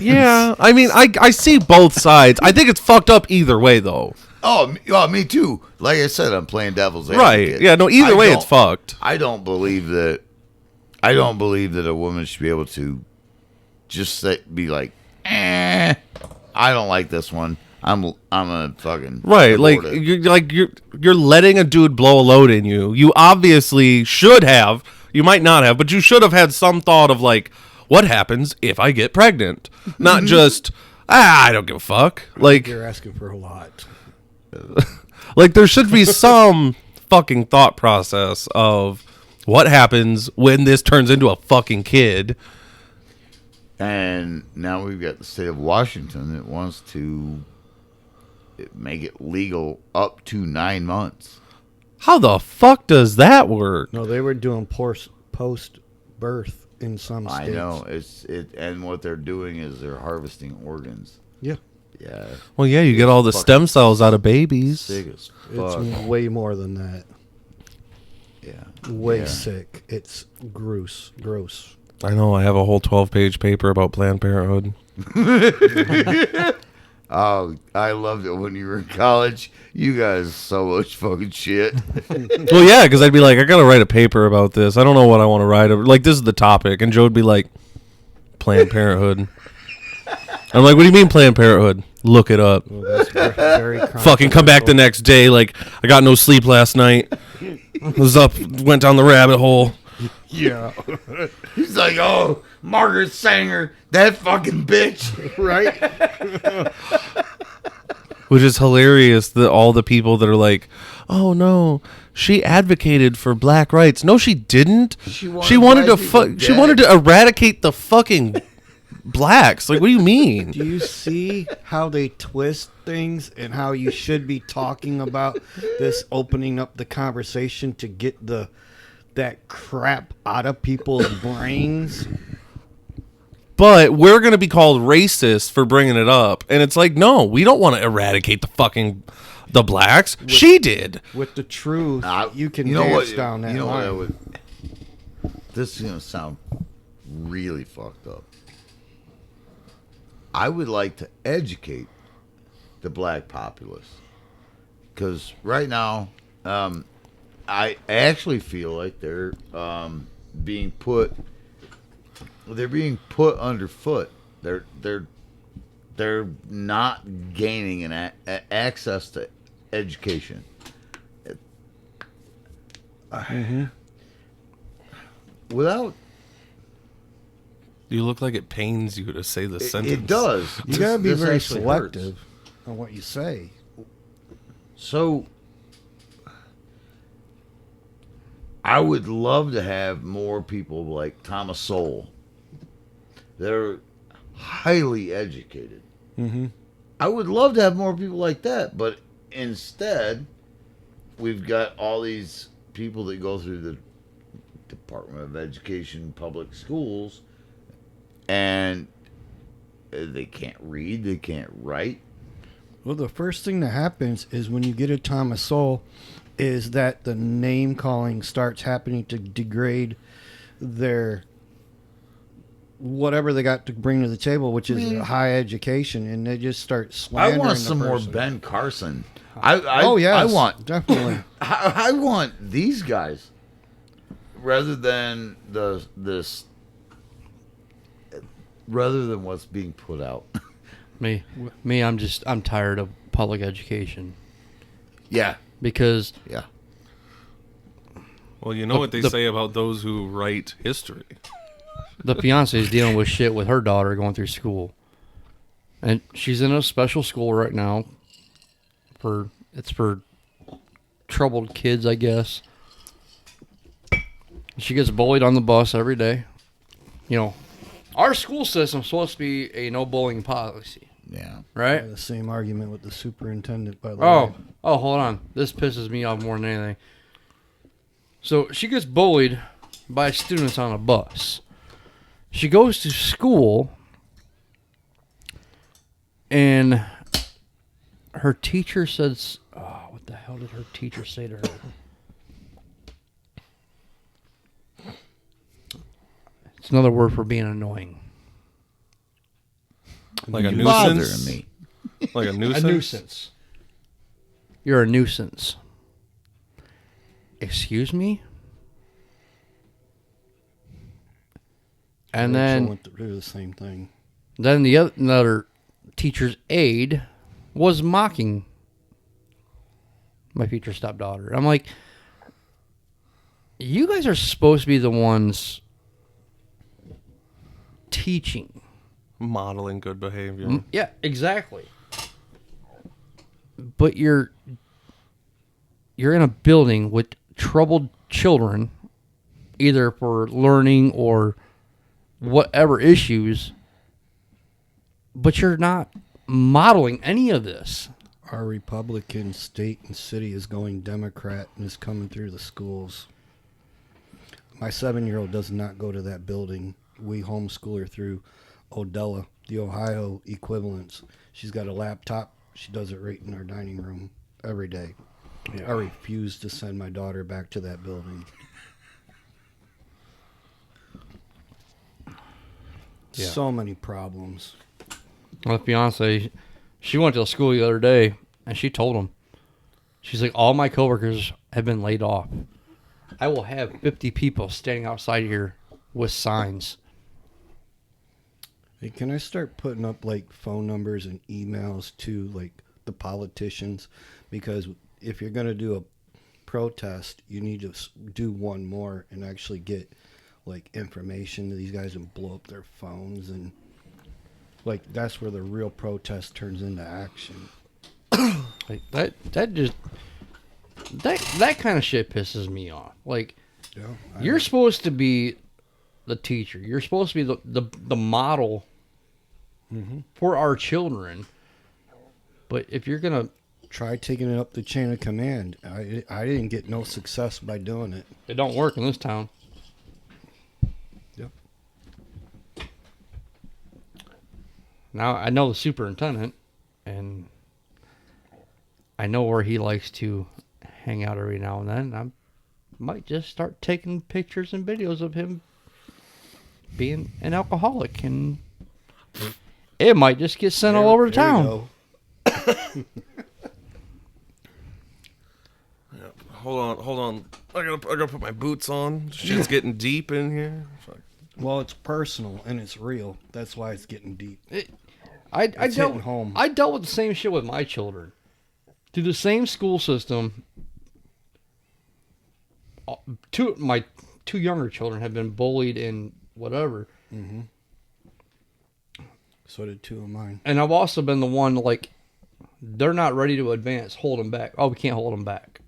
Yeah, I mean, I see both sides. I think it's fucked up either way, though. Oh, me too. Like I said, I'm playing devil's Right? advocate. Yeah. No. Either way, it's fucked. I don't believe that a woman should be able to just be like, I don't like this one. I'm a fucking Right. abort it. You're letting a dude blow a load in you. You obviously should have. You might not have, but you should have had some thought of like, what happens if I get pregnant? Not just, I don't give a fuck. Like, You're asking for a lot. like there should be some fucking thought process of what happens when this turns into a fucking kid. And now we've got the state of Washington that wants to make it legal up to 9 months. How the fuck does that work? No, they were doing post-birth in some states. I know and what they're doing is they're harvesting organs. Yeah. Yeah, Well, yeah, you get all the stem cells out of babies. sick as fuck. It's way more than that. Yeah, Way yeah. sick. It's gross. I know. I have a whole 12-page paper about Planned Parenthood. Oh, I loved it when you were in college. You guys so much fucking shit. Well, yeah, because I'd be like, I gotta write a paper about this. I don't know what I want to write. Like, this is the topic, and Joe would be like, Planned Parenthood. I'm like, what do you mean Planned Parenthood? Look it up. Well, that's very Fucking come back the next day. Like, I got no sleep last night. Was up, went down the rabbit hole. Yeah. He's like, oh, Margaret Sanger, that fucking bitch. Right? Which is hilarious that all the people that are like, oh no, she advocated for black rights. No, she didn't. She wanted to eradicate the fucking blacks. Like, what do you mean? Do you see how they twist things and how you should be talking about this, opening up the conversation to get that crap out of people's brains? But we're going to be called racist for bringing it up. And it's like, no, we don't want to eradicate the blacks. She did. With the truth, you can know dance what, down that you know line. what this is going to sound really fucked up. I would like to educate the black populace. Because right now, I actually feel like they're being put underfoot. They're not gaining access to education. Without You look like it pains you to say the sentence. it does. You gotta be This very actually selective hurts. on what you say. So I would love to have more people like Thomas Sowell. They're highly educated. Mm-hmm. I would love to have more people like that, but instead, we've got all these people that go through the Department of Education public schools, and they can't read, they can't write. Well, the first thing that happens is when you get a Thomas Sowell, is that the name calling starts happening to degrade their whatever they got to bring to the table, which is high education, and they just start I slandering want the some more person. Ben Carson. Oh yeah, I want definitely. I want these guys rather than rather than what's being put out. Me, I'm tired of public education Yeah, because yeah. Well, you know what they The- say about those who write history. the fiance is dealing with shit with her daughter going through school, and she's in a special school right now. It's for troubled kids, I guess. She gets bullied on the bus every day. You know, our school system's supposed to be a no bullying policy, Yeah. right? The same argument with the superintendent, by the Oh, way. hold on. This pisses me off more than anything. So she gets bullied by students on a bus. She goes to school, and her teacher says, "Oh, what the hell did her teacher say to her?" It's another word for being annoying. Like a You nuisance? bothering me. Like a A nuisance? nuisance. You're a nuisance. Excuse me? And Rachel then went through the same thing. another teacher's aide was mocking my future stepdaughter. I'm like, you guys are supposed to be the ones teaching. Modeling good behavior. Yeah, exactly. But you're in a building with troubled children, either for learning or whatever issues, but you're not modeling any of this. Our Republican state and city is going Democrat and is coming through the schools. My 7-year-old does not go to that building. We homeschool her through Odella, the Ohio equivalents. She's got a laptop. She does it right in our dining room every day. I refuse to send my daughter back to that building. Yeah. So many problems. My fiance, she went to the school the other day, and she told him, she's like, all my coworkers have been laid off. I will have 50 people standing outside here with signs. Hey, can I start putting up like phone numbers and emails to like the politicians? Because if you're going to do a protest, you need to do one more and actually get like information to these guys and blow up their phones, and like that's where the real protest turns into action. Like that kind of shit pisses me off. Like, Yeah, you're supposed to be the teacher. You're supposed to be the model for our children. But if you're gonna try taking it up the chain of command. I didn't get no success by doing it. it don't work in this town. Yep. Now I know the superintendent, and I know where he likes to hang out every now and then. might just start taking pictures and videos of him being an alcoholic, and it might just get sent all over the There we town. go. Hold on. I gotta put my boots on. Shit's getting deep in here. Fuck. Well, it's personal and it's real. That's why it's getting deep. I It's dealt hitting home. I dealt with the same shit with my children. Through the same school system, my two younger children have been bullied and whatever. So did two of mine. And I've also been the one, like, they're not ready to advance. Hold them back. Oh, we can't hold them back.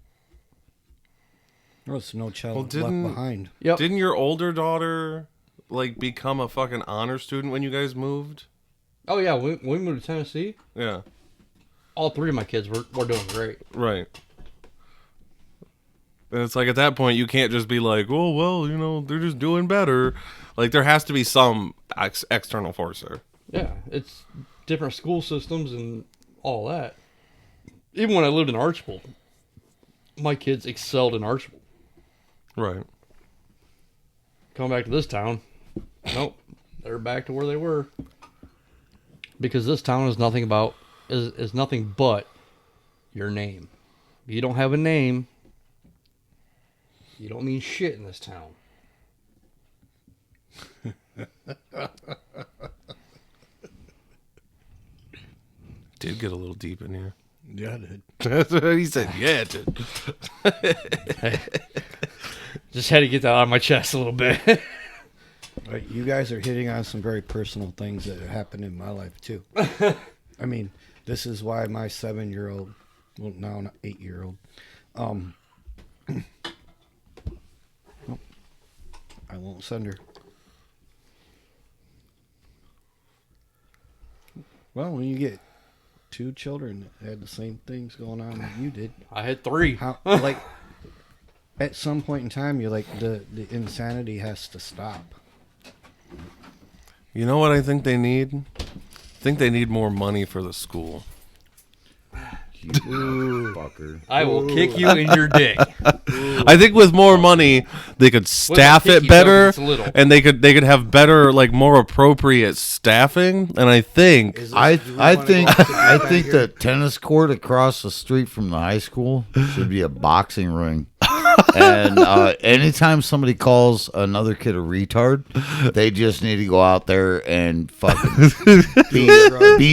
Oh, it's no child Well, left behind. Yep. Didn't your older daughter like become a fucking honor student when you guys moved? Oh, yeah. When we moved to Tennessee, Yeah. all three of my kids were doing great. Right. And it's like at that point you can't just be like, oh well, you know, they're just doing better. Like there has to be some external forcer. Yeah. It's different school systems and all that. Even when I lived in Archibald, my kids excelled in Archibald. Right. Coming back to this town, nope, they're back to where they were. Because this town is nothing but your name. If you don't have a name, you don't mean shit in this town. Did get a little deep in here. Yeah, it did. That's what he said. Yeah, it did. Just had to get that out of my chest a little bit. Right, you guys are hitting on some very personal things that have happened in my life too. I mean, this is why my 7-year-old, well now an 8-year-old, nope, I won't send her. Well, when you get two children that had the same things going on that you did, I had 3. how like at some point in time you're like the insanity has to stop. You know what I think they need? I think they need more money for the school. You fucker. I will kick you in your dick. I think with more money they could staff kick it you better, though, it's little. and they could have better, like more appropriate staffing. And I think I think the tennis court across the street from the high school should be a boxing ring. And anytime somebody calls another kid a retard, they just need to go out there and fucking beat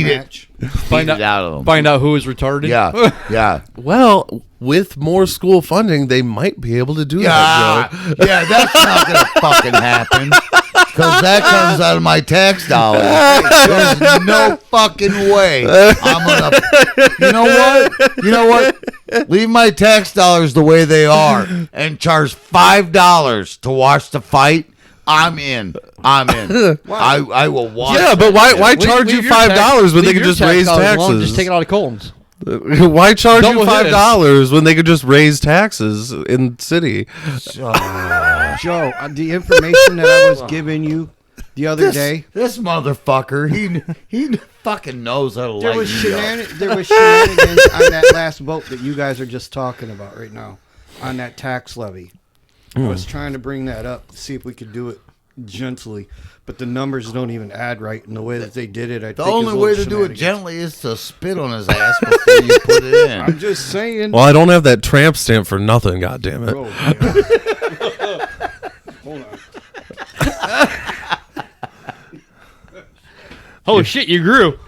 it out of them. Find out who is retarded. Yeah. well, with more school funding, they might be able to do that, Joe. Yeah, that's not gonna fucking happen. Because that comes out of my tax dollars. There's no fucking way I'm gonna. You know what? Leave my tax dollars the way they are and charge $5 to watch the fight. I'm in. I will watch. Yeah, but why charge Leave you your $5 when they leave could your just raise tax dollars alone, taxes? Just take it out of Colton's. Why charge you Double $5 when they could just raise taxes in city? Joe, the information that I was giving you the other day, This motherfucker, he fucking knows how to there light was me up. there was shenanigans on that last vote that you guys are just talking about right now, on that tax levy. I was trying to bring that up to see if we could do it gently, but the numbers don't even add right in the way that they did it. The only way to do it gently is to spit on his ass before you put it in. I'm just saying. Well, I don't have that tramp stamp for nothing, goddammit. Oh, yeah. Hold on. Oh shit, you grew.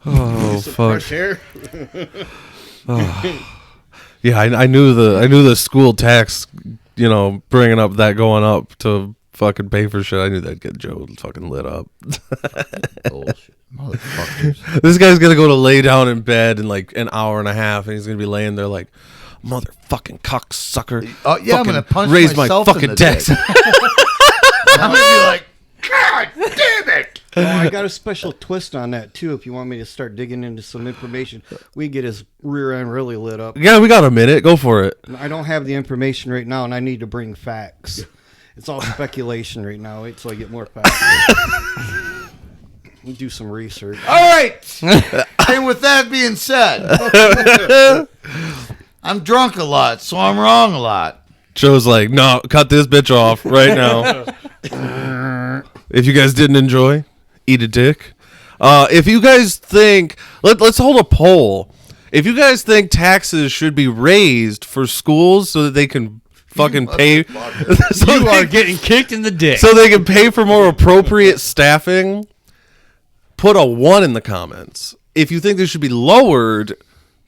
Oh, fuck. Fresh air. Yeah, I knew the school tax, bringing up that going up to fucking pay for shit. I knew that'd get Joe fucking lit up. Bullshit. Motherfuckers. This guy's gonna go to lay down in bed in like an hour and a half, and he's gonna be laying there like, motherfucking cocksucker. Oh, yeah, I'm Fucking gonna punch raise myself my in fucking the tax. dick. I'm gonna be like, God damn it! Oh, I got a special twist on that too. If you want me to start digging into some information, we get his rear end really lit up. Yeah, we got a minute. Go for it. I don't have the information right now, and I need to bring facts. It's all speculation right now. Wait till I get more facts. We'll do some research. All right. And with that being said, I'm drunk a lot, so I'm wrong a lot. Joe's like, no, cut this bitch off right now. If you guys didn't enjoy, eat a dick. If you guys think, let's hold a poll. If you guys think taxes should be raised for schools so that they can fucking pay, so You are getting kicked in the dick. so they can pay for more appropriate staffing, put a 1 in the comments. If you think they should be lowered,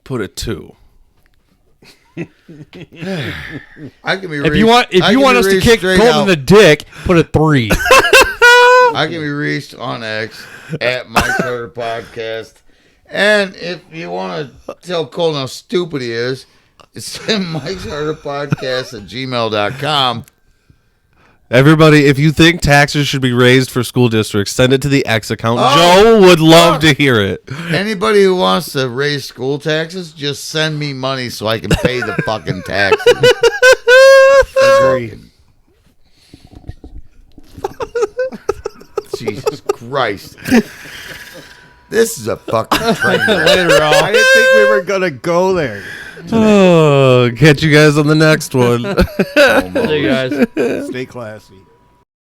put a 2. I can be if you want us to kick Colton in the dick, put a 3. I can be reached on X at Mike Carter Podcast. And if you want to tell Colton how stupid he is, send Mike Carter Podcast at gmail.com. Everybody, if you think taxes should be raised for school districts, send it to the X account. Oh, Joe would love to hear it. Anybody who wants to raise school taxes, just send me money so I can pay the fucking taxes. Agree. Jesus Christ. This is a fucking train wreck. Later on. I didn't think we were gonna go there. Oh, catch you guys on the next one. See you guys. Stay classy.